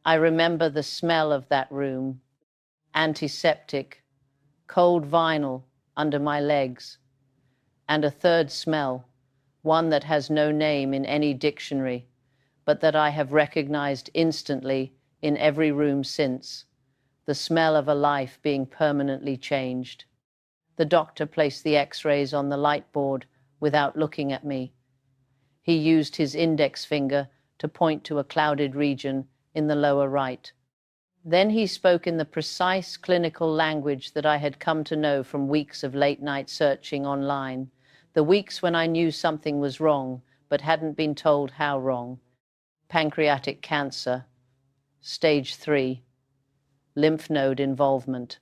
I remember the smell of that room, antiseptic, cold vinyl under my legs, and a third smell, one that has no name in any dictionary, but that I have recognized instantly in every room since, the smell of a life being permanently changed. The doctor placed the X-rays on the light board without looking at me. He used his index finger to point to a clouded region in the lower right. Then he spoke in the precise clinical language that I had come to know from weeks of late-night searching online, the weeks when I knew something was wrong but hadn't been told how wrong. Pancreatic cancer, stage 3, lymph node involvement.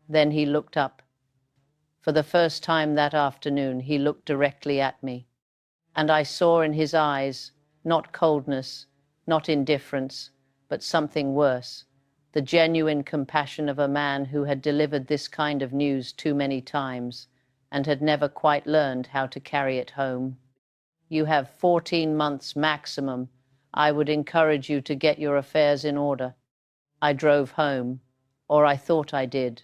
Then he looked up. For the first time that afternoon, he looked directly at me, and I saw in his eyes not coldness, not indifference, but something worse, the genuine compassion of a man who had delivered this kind of news too many times and had never quite learned how to carry it home. You have 14 months maximum. I would encourage you to get your affairs in order. I drove home, or I thought I did.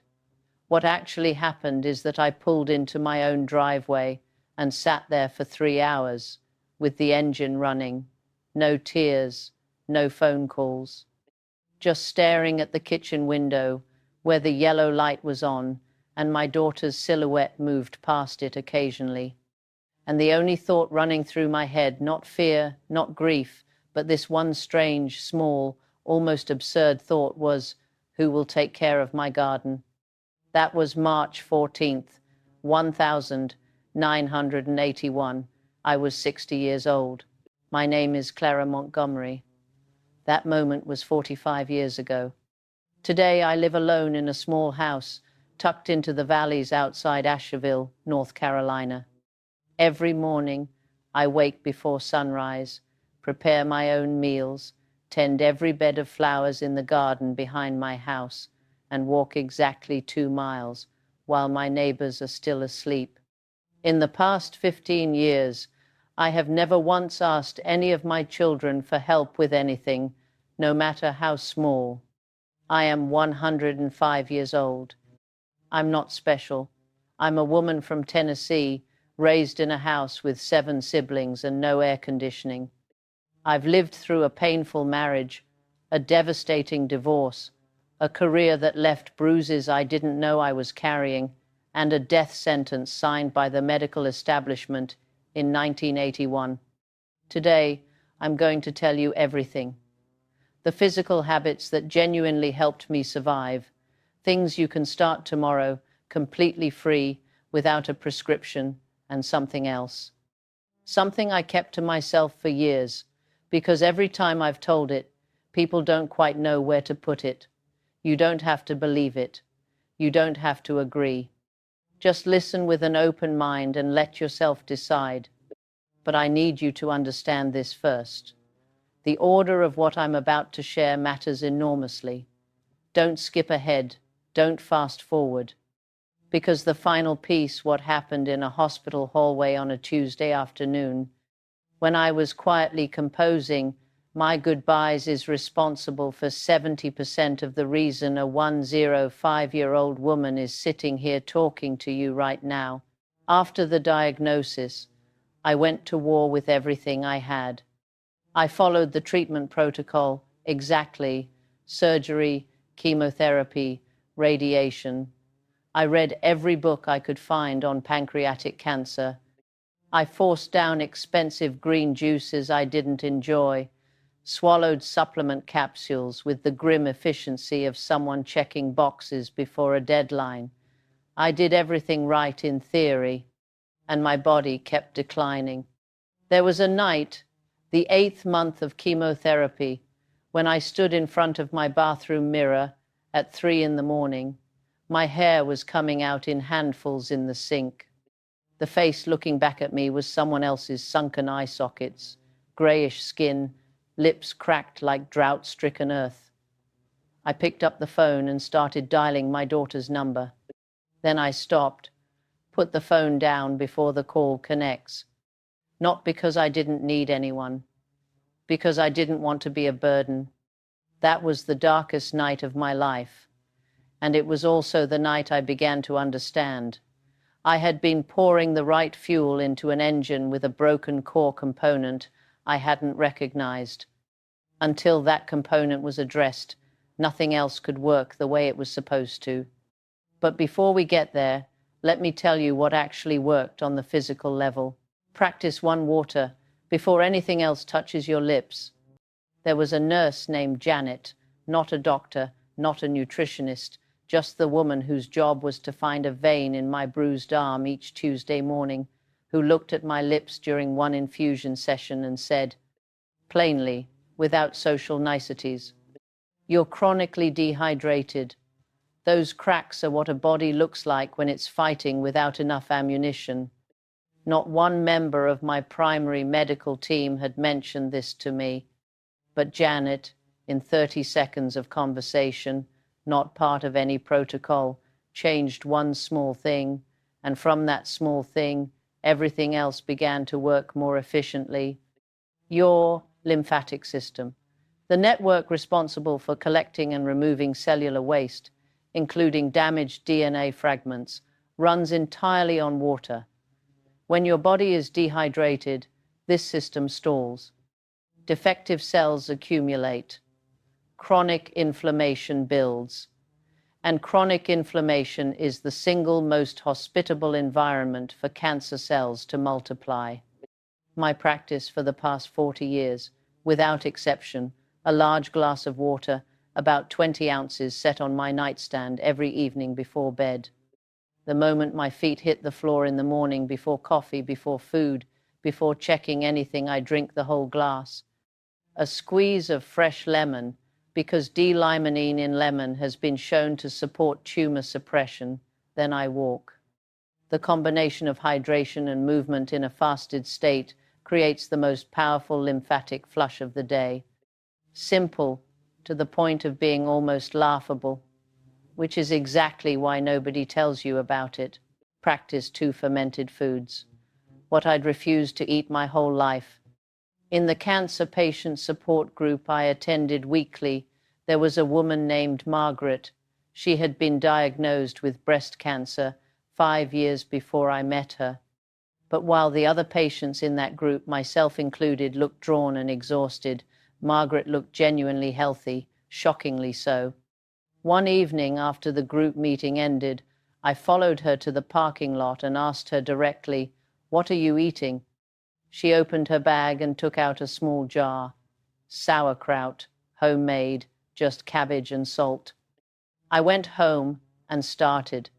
What actually happened is that I pulled into my own driveway and sat there for 3 hours with the engine running, no tears, no phone calls, just staring at the kitchen window where the yellow light was on and my daughter's silhouette moved past it occasionally. And the only thought running through my head, not fear, not grief, but this one strange, small, almost absurd thought was, who will take care of my garden? That was March 14th, 1981. I was 60 years old. My name is Clara Montgomery. That moment was 45 years ago. Today I live alone in a small house tucked into the valleys outside Asheville, North Carolina. Every morning I wake before sunrise, prepare my own meals, tend every bed of flowers in the garden behind my house, and walk exactly 2 miles while my neighbors are still asleep. In the past 15 years, I have never once asked any of my children for help with anything, no matter how small. I am 105 years old. I'm not special. I'm a woman from Tennessee, raised in a house with 7 siblings and no air conditioning. I've lived through a painful marriage, a devastating divorce, a career that left bruises I didn't know I was carrying, and a death sentence signed by the medical establishment in 1981. Today, I'm going to tell you everything. The physical habits that genuinely helped me survive, things you can start tomorrow completely free, without a prescription, and something else. Something I kept to myself for years, because every time I've told it, people don't quite know where to put it. You don't have to believe it. You don't have to agree. Just listen with an open mind and let yourself decide. But I need you to understand this first. The order of what I'm about to share matters enormously. Don't skip ahead. Don't fast forward. Because the final piece, what happened in a hospital hallway on a Tuesday afternoon, when I was quietly composing my goodbyes, is responsible for 70% of the reason a 105-year-old woman is sitting here talking to you right now. After the diagnosis, I went to war with everything I had. I followed the treatment protocol exactly: surgery, chemotherapy, radiation. I read every book I could find on pancreatic cancer. I forced down expensive green juices I didn't enjoy, swallowed supplement capsules with the grim efficiency of someone checking boxes before a deadline. I did everything right in theory, and my body kept declining. There was a night, the 8th month of chemotherapy, when I stood in front of my bathroom mirror at 3 in the morning. My hair was coming out in handfuls in the sink. The face looking back at me was someone else's sunken eye sockets, grayish skin, lips cracked like drought-stricken earth. I picked up the phone and started dialing my daughter's number. Then I stopped, put the phone down before the call connects. Not because I didn't need anyone, because I didn't want to be a burden. That was the darkest night of my life, and it was also the night I began to understand. I had been pouring the right fuel into an engine with a broken core component I hadn't recognized. Until that component was addressed, nothing else could work the way it was supposed to. But before we get there, let me tell you what actually worked on the physical level. Practice one water before anything else touches your lips. There was a nurse named Janet, not a doctor, not a nutritionist, just the woman whose job was to find a vein in my bruised arm each Tuesday morning, who looked at my lips during one infusion session and said, plainly, without social niceties, "You're chronically dehydrated. Those cracks are what a body looks like when it's fighting without enough ammunition." Not one member of my primary medical team had mentioned this to me, but Janet, in 30 seconds of conversation, not part of any protocol, changed one small thing, and from that small thing, everything else began to work more efficiently. Your lymphatic system, the network responsible for collecting and removing cellular waste, including damaged DNA fragments, runs entirely on water. When your body is dehydrated, this system stalls. Defective cells accumulate. Chronic inflammation builds. And chronic inflammation is the single most hospitable environment for cancer cells to multiply. My practice for the past 40 years, without exception, a large glass of water, about 20 ounces, set on my nightstand every evening before bed. The moment my feet hit the floor in the morning, before coffee, before food, before checking anything, I drink the whole glass. A squeeze of fresh lemon, because D-limonene in lemon has been shown to support tumor suppression. Then I walk. The combination of hydration and movement in a fasted state creates the most powerful lymphatic flush of the day. Simple, to the point of being almost laughable, which is exactly why nobody tells you about it. Practice 2 fermented foods, what I'd refused to eat my whole life. In the cancer patient support group I attended weekly, there was a woman named Margaret. She had been diagnosed with breast cancer 5 years before I met her. But while the other patients in that group, myself included, looked drawn and exhausted, Margaret looked genuinely healthy, shockingly so. One evening after the group meeting ended, I followed her to the parking lot and asked her directly, "What are you eating?" She opened her bag and took out a small jar. Sauerkraut, homemade, just cabbage and salt. I went home and started.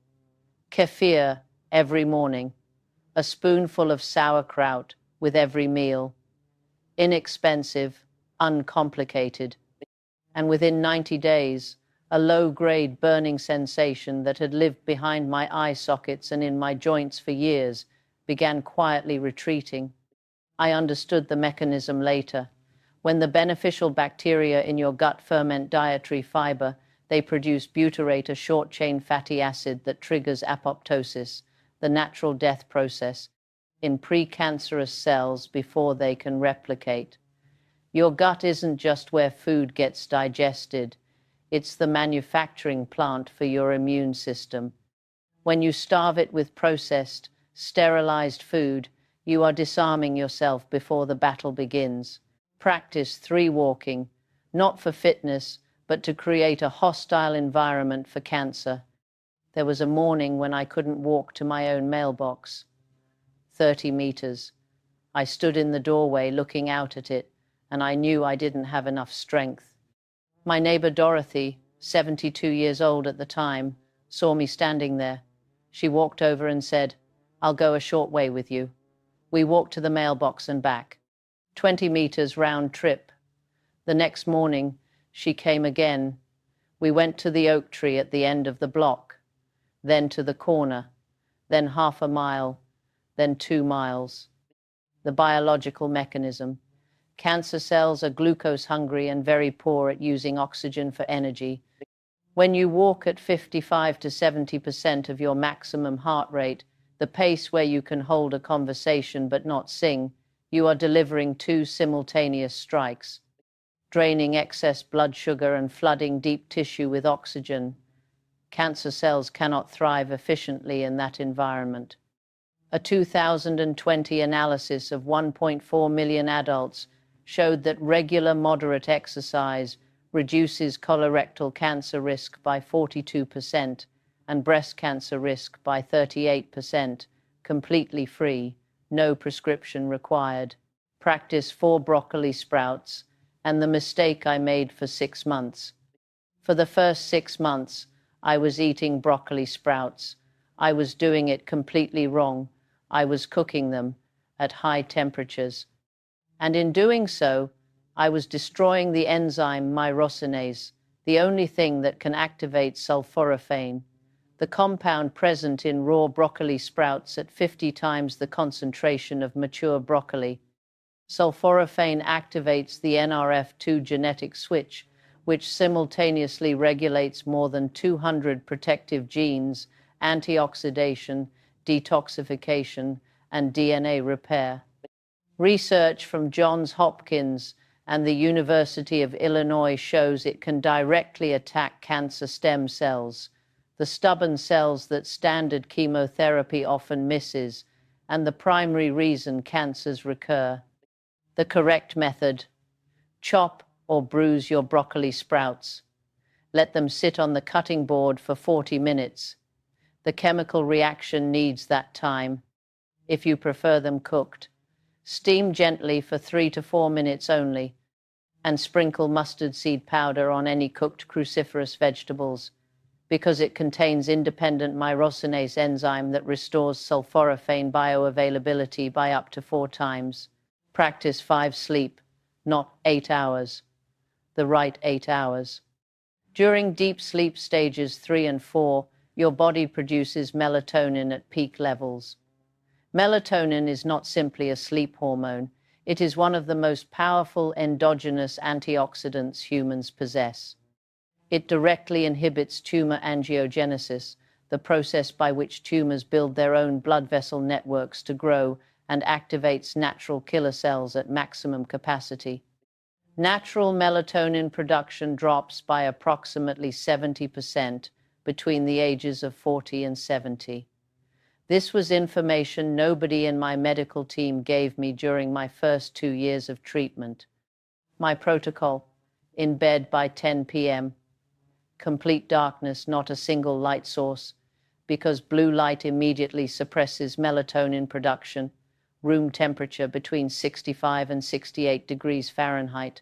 Kefir every morning. A spoonful of sauerkraut with every meal. Inexpensive, uncomplicated. And within 90 days, a low-grade burning sensation that had lived behind my eye sockets and in my joints for years began quietly retreating. I understood the mechanism later. When the beneficial bacteria in your gut ferment dietary fiber, they produce butyrate, a short-chain fatty acid that triggers apoptosis, the natural death process, in precancerous cells before they can replicate. Your gut isn't just where food gets digested. It's the manufacturing plant for your immune system. When you starve it with processed, sterilized food, you are disarming yourself before the battle begins. Practice 3 walking, not for fitness, but to create a hostile environment for cancer. There was a morning when I couldn't walk to my own mailbox. 30 meters. I stood in the doorway looking out at it, and I knew I didn't have enough strength. My neighbor Dorothy, 72 years old at the time, saw me standing there. She walked over and said, "I'll go a short way with you." We walked to the mailbox and back. 20 meters round trip. The next morning, she came again. We went to the oak tree at the end of the block, then to the corner, then half a mile, then 2 miles. The biological mechanism. Cancer cells are glucose hungry and very poor at using oxygen for energy. When you walk at 55 to 70% of your maximum heart rate, the pace where you can hold a conversation but not sing, you are delivering 2 simultaneous strikes. draining excess blood sugar and flooding deep tissue with oxygen. Cancer cells cannot thrive efficiently in that environment. A 2020 analysis of 1.4 million adults showed that regular moderate exercise reduces colorectal cancer risk by 42% and breast cancer risk by 38%, completely free, no prescription required. Practice 4 broccoli sprouts, and the mistake I made for 6 months. For the first 6 months, I was eating broccoli sprouts. I was doing it completely wrong. I was cooking them at high temperatures. And in doing so, I was destroying the enzyme myrosinase, the only thing that can activate sulforaphane, the compound present in raw broccoli sprouts at 50 times the concentration of mature broccoli. Sulforaphane activates the NRF2 genetic switch, which simultaneously regulates more than 200 protective genes, antioxidation, detoxification, and DNA repair. Research from Johns Hopkins and the University of Illinois shows it can directly attack cancer stem cells, the stubborn cells that standard chemotherapy often misses, and the primary reason cancers recur. The correct method: chop or bruise your broccoli sprouts. Let them sit on the cutting board for 40 minutes. The chemical reaction needs that time. If you prefer them cooked, steam gently for 3 to 4 minutes only, and sprinkle mustard seed powder on any cooked cruciferous vegetables, because it contains independent myrosinase enzyme that restores sulforaphane bioavailability by up to 4 times. Practice 5 sleep, not 8 hours. The right 8 hours. During deep sleep stages 3 and 4, your body produces melatonin at peak levels. Melatonin is not simply a sleep hormone. It is one of the most powerful endogenous antioxidants humans possess. It directly inhibits tumor angiogenesis, the process by which tumors build their own blood vessel networks to grow, and activates natural killer cells at maximum capacity. Natural melatonin production drops by approximately 70% between the ages of 40 and 70. This was information nobody in my medical team gave me during my first 2 years of treatment. My protocol: in bed by 10 p.m. Complete darkness, not a single light source, because blue light immediately suppresses melatonin production. Room temperature between 65 and 68 degrees Fahrenheit.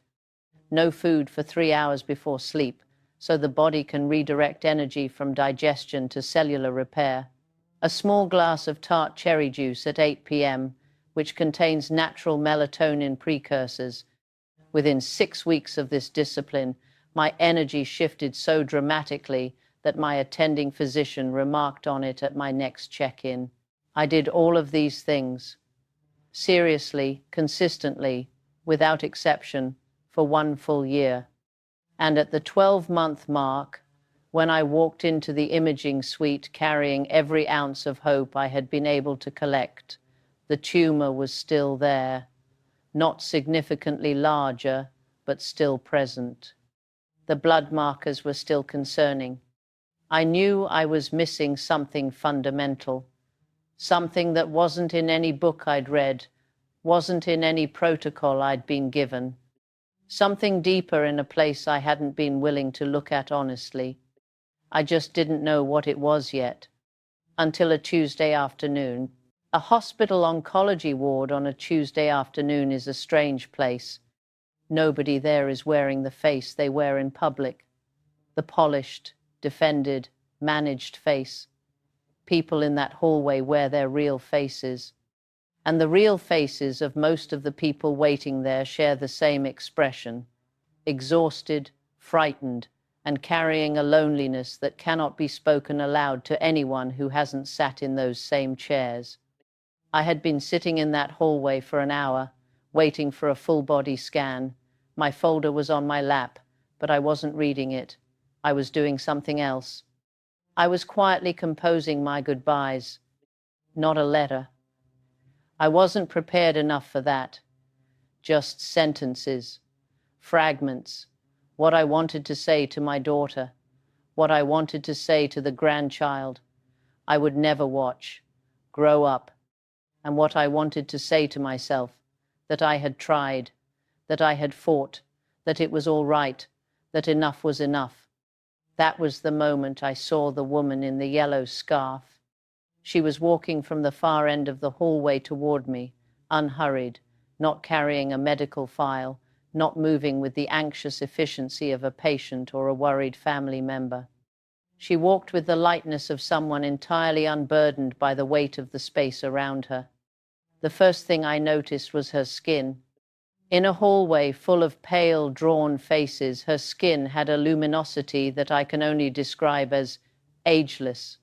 No food for 3 hours before sleep, so the body can redirect energy from digestion to cellular repair. A small glass of tart cherry juice at 8 p.m., which contains natural melatonin precursors. Within 6 weeks of this discipline, my energy shifted so dramatically that my attending physician remarked on it at my next check-in. I did all of these things, seriously, consistently, without exception, for 1 full year. And at the 12-month mark, when I walked into the imaging suite carrying every ounce of hope I had been able to collect, the tumor was still there, not significantly larger, but still present. The blood markers were still concerning. I knew I was missing something fundamental, something that wasn't in any book I'd read, wasn't in any protocol I'd been given, something deeper in a place I hadn't been willing to look at honestly. I just didn't know what it was yet, until a Tuesday afternoon. A hospital oncology ward on a Tuesday afternoon is a strange place. Nobody there is wearing the face they wear in public, the polished, defended, managed face. People in that hallway wear their real faces, and the real faces of most of the people waiting there share the same expression: exhausted, frightened, and carrying a loneliness that cannot be spoken aloud to anyone who hasn't sat in those same chairs. I had been sitting in that hallway for an hour, waiting for a full-body scan. My folder was on my lap, but I wasn't reading it. I was doing something else. I was quietly composing my goodbyes. Not a letter. I wasn't prepared enough for that. Just sentences. fragments, what I wanted to say to my daughter, what I wanted to say to the grandchild I would never watch, grow up, and what I wanted to say to myself, that I had tried, that I had fought, that it was all right, that enough was enough. That was the moment I saw the woman in the yellow scarf. She was walking from the far end of the hallway toward me, unhurried, not carrying a medical file, not moving with the anxious efficiency of a patient or a worried family member. She walked with the lightness of someone entirely unburdened by the weight of the space around her. The first thing I noticed was her skin. In a hallway full of pale, drawn faces, her skin had a luminosity that I can only describe as ageless.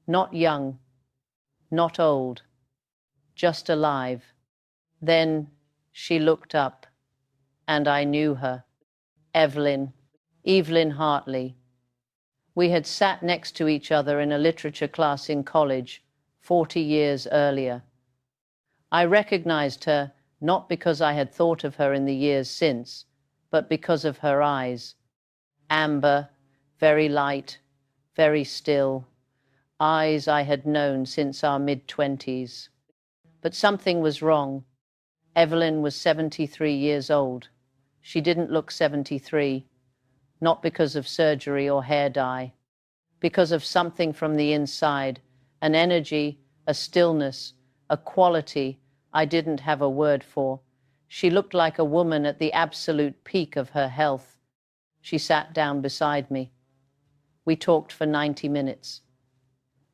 Not young, not old, just alive. Then she looked up, and I knew her. Evelyn Hartley. We had sat next to each other in a literature class in college 40 years earlier. I recognized her not because I had thought of her in the years since, but because of her eyes. Amber, very light, very still, eyes I had known since our mid-20s. But something was wrong. Evelyn was 73 years old. She didn't look 73, not because of surgery or hair dye, because of something from the inside, an energy, a stillness, a quality I didn't have a word for. She looked like a woman at the absolute peak of her health. She sat down beside me. We talked for 90 minutes.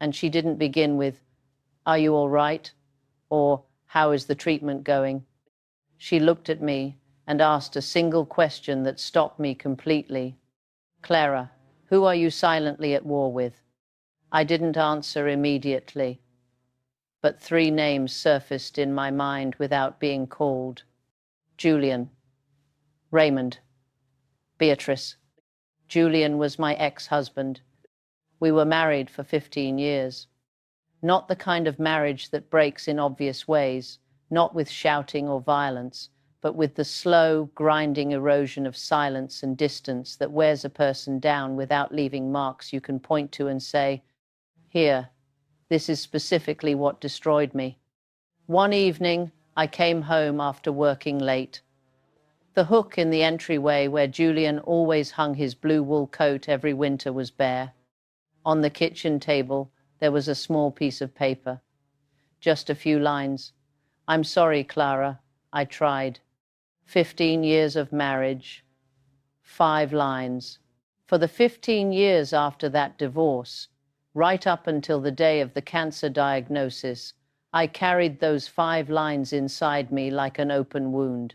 And she didn't begin with, "Are you all right?" or "How is the treatment going?" She looked at me and asked a single question that stopped me completely. "Clara, who are you silently at war with?" I didn't answer immediately, but 3 names surfaced in my mind without being called. Julian, Raymond, Beatrice. Julian was my ex-husband. We were married for 15 years. Not the kind of marriage that breaks in obvious ways, not with shouting or violence, but with the slow, grinding erosion of silence and distance that wears a person down without leaving marks you can point to and say, "Here, this is specifically what destroyed me." One evening, I came home after working late. The hook in the entryway where Julian always hung his blue wool coat every winter was bare. On the kitchen table, there was a small piece of paper. Just a few lines. "I'm sorry, Clara. I tried. 15 years of marriage." 5 lines. For the 15 years after that divorce, right up until the day of the cancer diagnosis, I carried those 5 lines inside me like an open wound.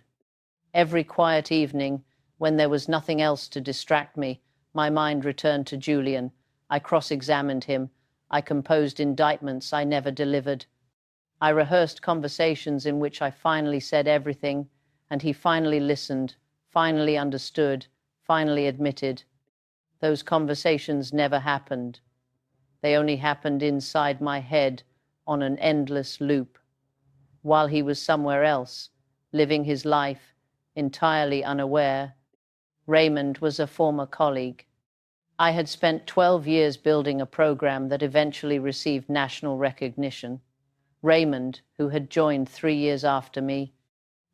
Every quiet evening, when there was nothing else to distract me, my mind returned to Julian. I cross-examined him. I composed indictments I never delivered. I rehearsed conversations in which I finally said everything, and he finally listened, finally understood, finally admitted. Those conversations never happened. They only happened inside my head on an endless loop. While he was somewhere else, living his life, entirely unaware. Raymond was a former colleague. I had spent 12 years building a program that eventually received national recognition. Raymond, who had joined 3 years after me,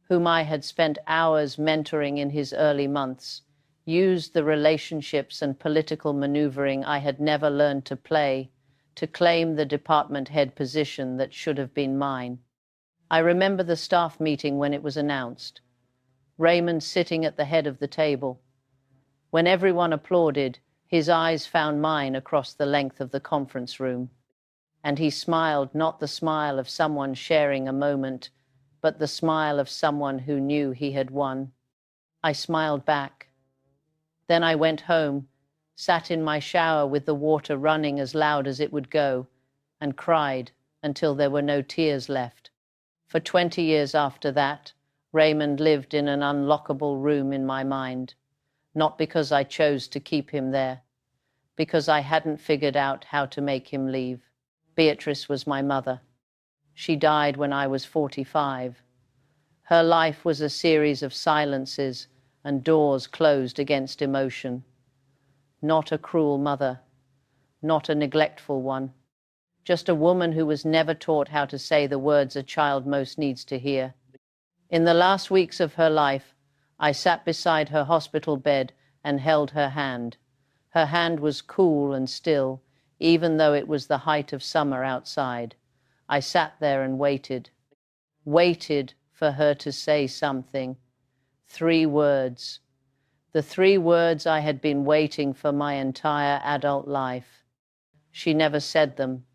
whom I had spent hours mentoring in his early months, used the relationships and political maneuvering I had never learned to play to claim the department head position that should have been mine. I remember the staff meeting when it was announced. Raymond sitting at the head of the table. When everyone applauded, his eyes found mine across the length of the conference room. And he smiled, not the smile of someone sharing a moment, but the smile of someone who knew he had won. I smiled back. Then I went home, sat in my shower with the water running as loud as it would go, and cried until there were no tears left. For 20 years after that, Raymond lived in an unlockable room in my mind, not because I chose to keep him there, because I hadn't figured out how to make him leave. Beatrice was my mother. She died when I was 45. Her life was a series of silences, and doors closed against emotion. Not a cruel mother, not a neglectful one, just a woman who was never taught how to say the words a child most needs to hear. In the last weeks of her life, I sat beside her hospital bed and held her hand. Her hand was cool and still, even though it was the height of summer outside. I sat there and waited for her to say something. 3 words. The 3 words I had been waiting for my entire adult life. She never said them.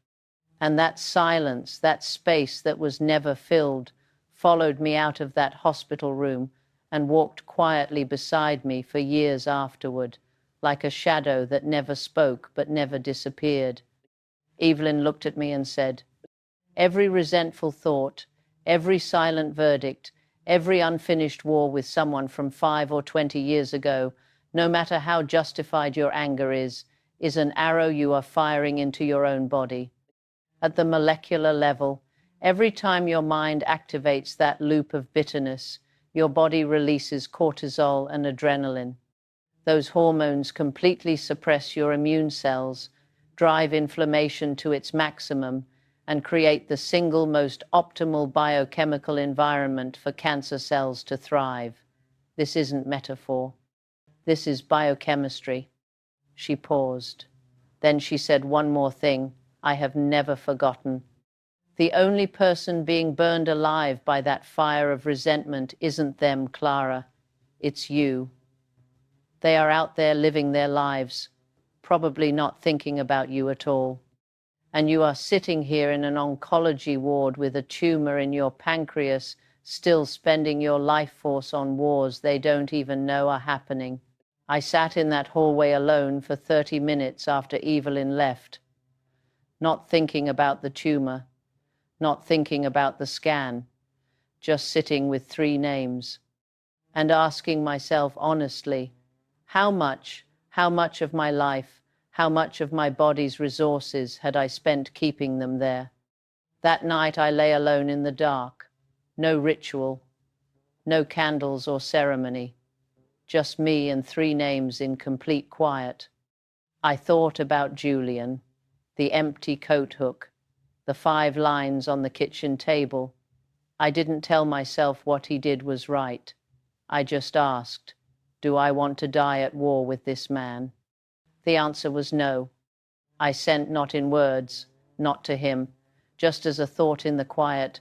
And that silence, that space that was never filled, followed me out of that hospital room and walked quietly beside me for years afterward, like a shadow that never spoke but never disappeared. Evelyn looked at me and said, "Every resentful thought, every silent verdict, every unfinished war with someone from 5 or 20 years ago, no matter how justified your anger is an arrow you are firing into your own body. At the molecular level, every time your mind activates that loop of bitterness, your body releases cortisol and adrenaline. Those hormones completely suppress your immune cells, drive inflammation to its maximum, and create the single most optimal biochemical environment for cancer cells to thrive. This isn't metaphor. This is biochemistry." She paused. Then she said one more thing I have never forgotten. "The only person being burned alive by that fire of resentment isn't them, Clara. It's you. They are out there living their lives, probably not thinking about you at all. And you are sitting here in an oncology ward with a tumor in your pancreas, still spending your life force on wars they don't even know are happening." I sat in that hallway alone for 30 minutes after Evelyn left, not thinking about the tumor, not thinking about the scan, just sitting with 3 names and asking myself honestly, how much of my life, how much of my body's resources had I spent keeping them there? That night I lay alone in the dark, no ritual, no candles or ceremony, just me and 3 names in complete quiet. I thought about Julian, the empty coat hook, the 5 lines on the kitchen table. I didn't tell myself what he did was right. I just asked, do I want to die at war with this man? The answer was no. I sent not in words, not to him, just as a thought in the quiet,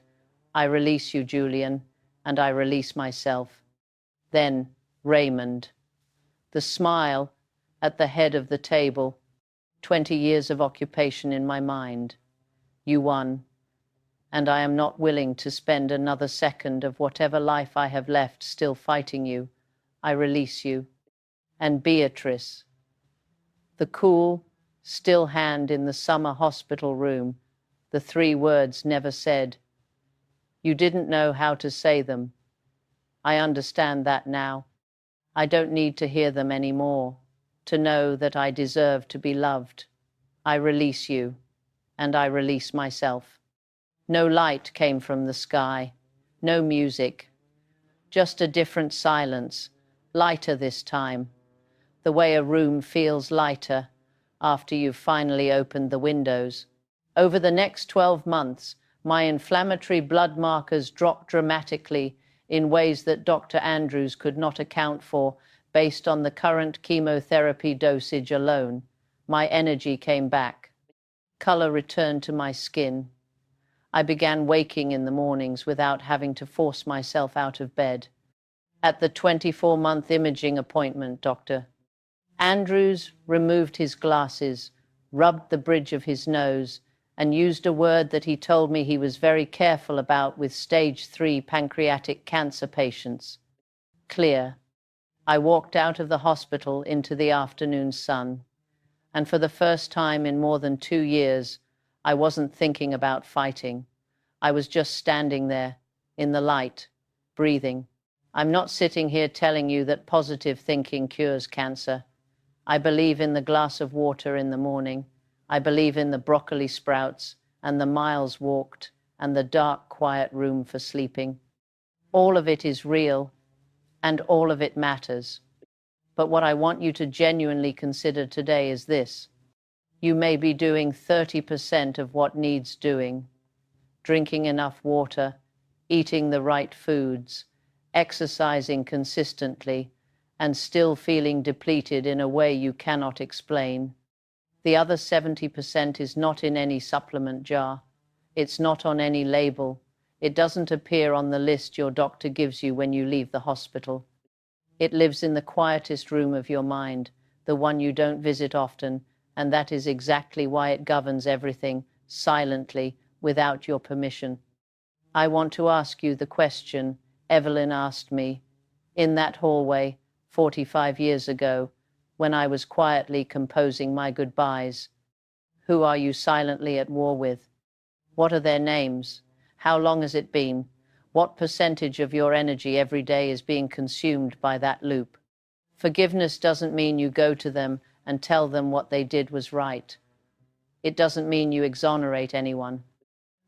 I release you, Julian, and I release myself. Then Raymond. The smile at the head of the table, 20 years of occupation in my mind. You won, and I am not willing to spend another second of whatever life I have left still fighting you. I release you. And Beatrice, the cool, still hand in the summer hospital room, the 3 words never said. You didn't know how to say them. I understand that now. I don't need to hear them anymore, to know that I deserve to be loved. I release you, and I release myself. No light came from the sky, no music, just a different silence, lighter this time, the way a room feels lighter after you've finally opened the windows. Over the next 12 months, my inflammatory blood markers dropped dramatically in ways that Dr. Andrews could not account for based on the current chemotherapy dosage alone. My energy came back. Color returned to my skin. I began waking in the mornings without having to force myself out of bed. At the 24-month imaging appointment, Dr. Andrews removed his glasses, rubbed the bridge of his nose, and used a word that he told me he was very careful about with stage 3 pancreatic cancer patients. Clear. I walked out of the hospital into the afternoon sun, and for the first time in more than 2 years, I wasn't thinking about fighting. I was just standing there, in the light, breathing. I'm not sitting here telling you that positive thinking cures cancer. I believe in the glass of water in the morning. I believe in the broccoli sprouts and the miles walked and the dark, quiet room for sleeping. All of it is real, and all of it matters. But what I want you to genuinely consider today is this. You may be doing 30% of what needs doing, drinking enough water, eating the right foods, exercising consistently, and still feeling depleted in a way you cannot explain. The other 70% is not in any supplement jar. It's not on any label. It doesn't appear on the list your doctor gives you when you leave the hospital. It lives in the quietest room of your mind, the one you don't visit often, and that is exactly why it governs everything, silently, without your permission. I want to ask you the question Evelyn asked me in that hallway 45 years ago when I was quietly composing my goodbyes. Who are you silently at war with? What are their names? How long has it been? What percentage of your energy every day is being consumed by that loop? Forgiveness doesn't mean you go to them and tell them what they did was right. It doesn't mean you exonerate anyone.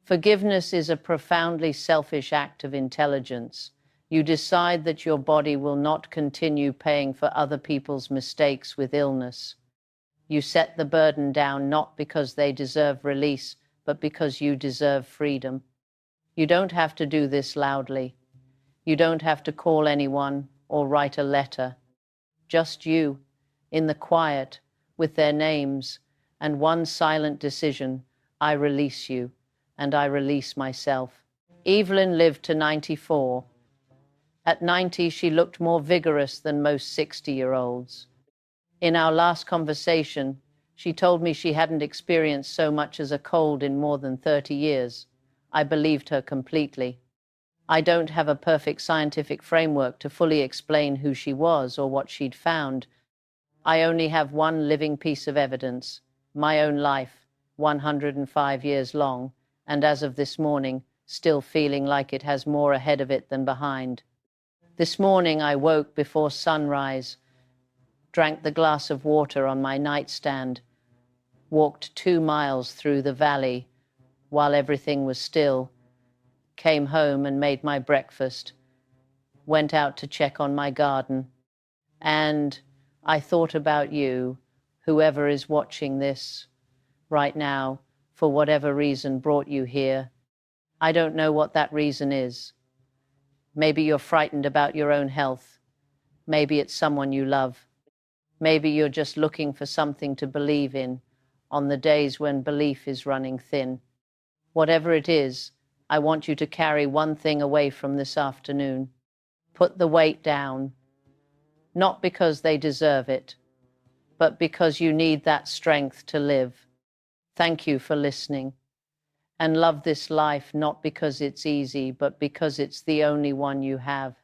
Forgiveness is a profoundly selfish act of intelligence. You decide that your body will not continue paying for other people's mistakes with illness. You set the burden down not because they deserve release, but because you deserve freedom. You don't have to do this loudly. You don't have to call anyone or write a letter. Just you, in the quiet, with their names, and one silent decision: I release you, and I release myself. Evelyn lived to 94. At 90, she looked more vigorous than most 60-year-olds. In our last conversation, she told me she hadn't experienced so much as a cold in more than 30 years. I believed her completely. I don't have a perfect scientific framework to fully explain who she was or what she'd found. I only have one living piece of evidence, my own life, 105 years long, and as of this morning, still feeling like it has more ahead of it than behind. This morning I woke before sunrise, drank the glass of water on my nightstand, walked 2 miles through the valley while everything was still, came home and made my breakfast, went out to check on my garden, and I thought about you, whoever is watching this right now, for whatever reason brought you here. I don't know what that reason is. Maybe you're frightened about your own health. Maybe it's someone you love. Maybe you're just looking for something to believe in on the days when belief is running thin. Whatever it is, I want you to carry one thing away from this afternoon. Put the weight down, not because they deserve it, but because you need that strength to live. Thank you for listening. And love this life not because it's easy, but because it's the only one you have.